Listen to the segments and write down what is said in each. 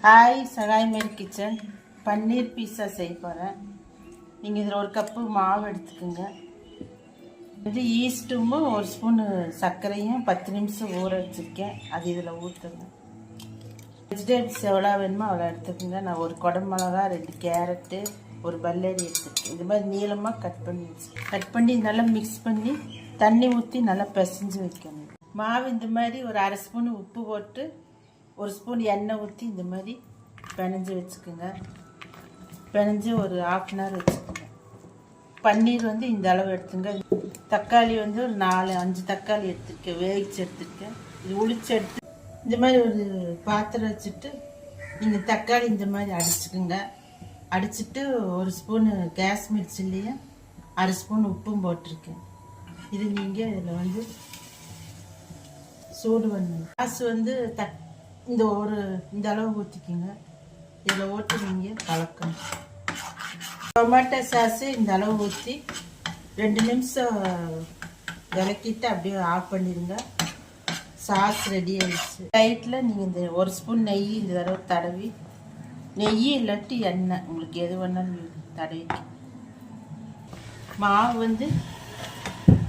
Hi Sahai மேரி kitchen. பன்னீர் பீஸா செய்ய போகிறேன். நீங்கள் இதில் ஒரு கப்பு மாவு எடுத்துக்கோங்க. இது ஈஸ்ட்டும் ஒரு ஸ்பூனு சர்க்கரையும் 10 நிமிஷம் ஊற வச்சுருக்கேன். அது இதில் ஊற்றுங்க. வெஜிடபிள்ஸ் எவ்வளோ வேணுமோ அவ்வளோ எடுத்துக்கோங்க. நான் ஒரு குடமிளகா, 2 கேரட்டு, ஒரு பல்லரி எடுத்துருக்கேன். இது மாதிரி நீளமாக கட் பண்ணி நல்லா மிக்ஸ் பண்ணி தண்ணி ஊற்றி நல்லா பிசைஞ்சு வைக்கணும். மாவு இந்த மாதிரி ஒரு அரை ஸ்பூன் உப்பு போட்டு ஒரு ஸ்பூன் எண்ணெய் ஊற்றி இந்த மாதிரி பிணைஞ்சு வச்சுக்கோங்க. பிணைஞ்சு ஒரு 1/2 hour வச்சுக்கோங்க. பன்னீர் இந்த அளவு எடுத்துங்க. தக்காளி ஒரு 4-5 தக்காளி எடுத்துருக்கேன், வேகிச்சு எடுத்துருக்கேன். இது உளிச்சு எடுத்து இந்த மாதிரி ஒரு பாத்திரம் வச்சுட்டு நீங்கள் தக்காளி இந்த மாதிரி அடிச்சுக்குங்க. அடிச்சுட்டு ஒரு ஸ்பூனு காஷ்மீர் சில்லியும் அரை ஸ்பூன் உப்பும் போட்டிருக்கேன். இது நீங்கள் இதில் சூடு பண்ணணும். காசு இந்த அளவு ஊற்றிக்கிங்க. இதில் ஊற்றி நீங்கள் கலக்கணும். டொமேட்டோ சாஸு இந்த அளவு ஊற்றி 2 நிமிஷம் விளக்கிட்டு அப்படியே ஆஃப் பண்ணிடுங்க. சாஸ் ரெடி ஆயிடுச்சு. லைட்டில் நீங்கள் இந்த ஒரு ஸ்பூன் நெய் இந்த தடவை தடவி, நெய் இல்லாட்டி எண்ணெய் உங்களுக்கு எது வேணாலும் தடவி, மாவு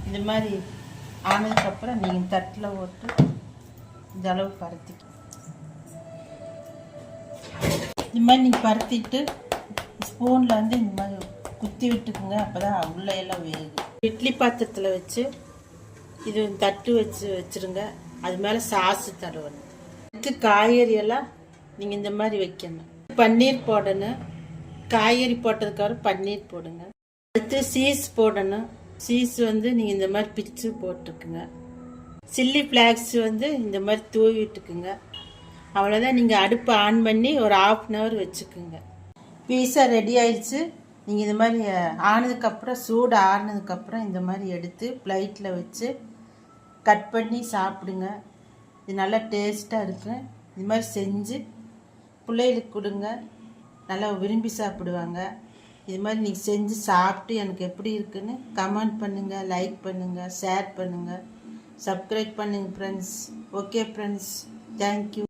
இந்த மாதிரி ஆனதுக்கப்புறம் நீங்கள் தட்டில் போட்டு இந்த அளவு பருத்திக்க. இந்த மாதிரி நீங்கள் பருத்திட்டு ஸ்பூனில் இந்த மாதிரி குத்தி விட்டுக்குங்க. அப்போ தான் உள்ளே எல்லாம் வேகும். இட்லி பாத்திரத்தில் வச்சு இது தட்டு வச்சுருங்க. அது மேலே சாஸு தடவணும். அடுத்து காய்கறியெல்லாம் நீங்கள் இந்த மாதிரி வைக்கணும். பன்னீர் போடணும். காய்கறி போட்டதுக்கப்புறம் பன்னீர் போடுங்க. அடுத்து சீஸ் போடணும். சீஸ் நீங்கள் இந்த மாதிரி பிச்சு போட்டுக்குங்க. சில்லி ஃப்ளாக்ஸ் இந்த மாதிரி தூவி விட்டுக்குங்க. அவ்வளோதான். நீங்கள் அடுப்பை ஆன் பண்ணி ஒரு 1/2 hour வச்சுக்குங்க. பீஸா ரெடி ஆயிடுச்சு. நீங்கள் இந்த மாதிரி ஆனதுக்கப்புறம், சூடு ஆனதுக்கப்புறம் இந்த மாதிரி எடுத்து பிளேட்டில் வச்சு கட் பண்ணி சாப்பிடுங்க. இது நல்லா டேஸ்ட்டாக இருக்கும். இது மாதிரி செஞ்சு பிள்ளைகளுக்கு கொடுங்க. நல்லா விரும்பி சாப்பிடுவாங்க. இது மாதிரி நீங்கள் செஞ்சு சாப்பிட்டு எனக்கு எப்படி இருக்குன்னு கமெண்ட் பண்ணுங்கள், லைக் பண்ணுங்கள், ஷேர் பண்ணுங்கள், சப்ஸ்கிரைப் பண்ணுங்கள் ஃப்ரெண்ட்ஸ். Okay friends, thank you.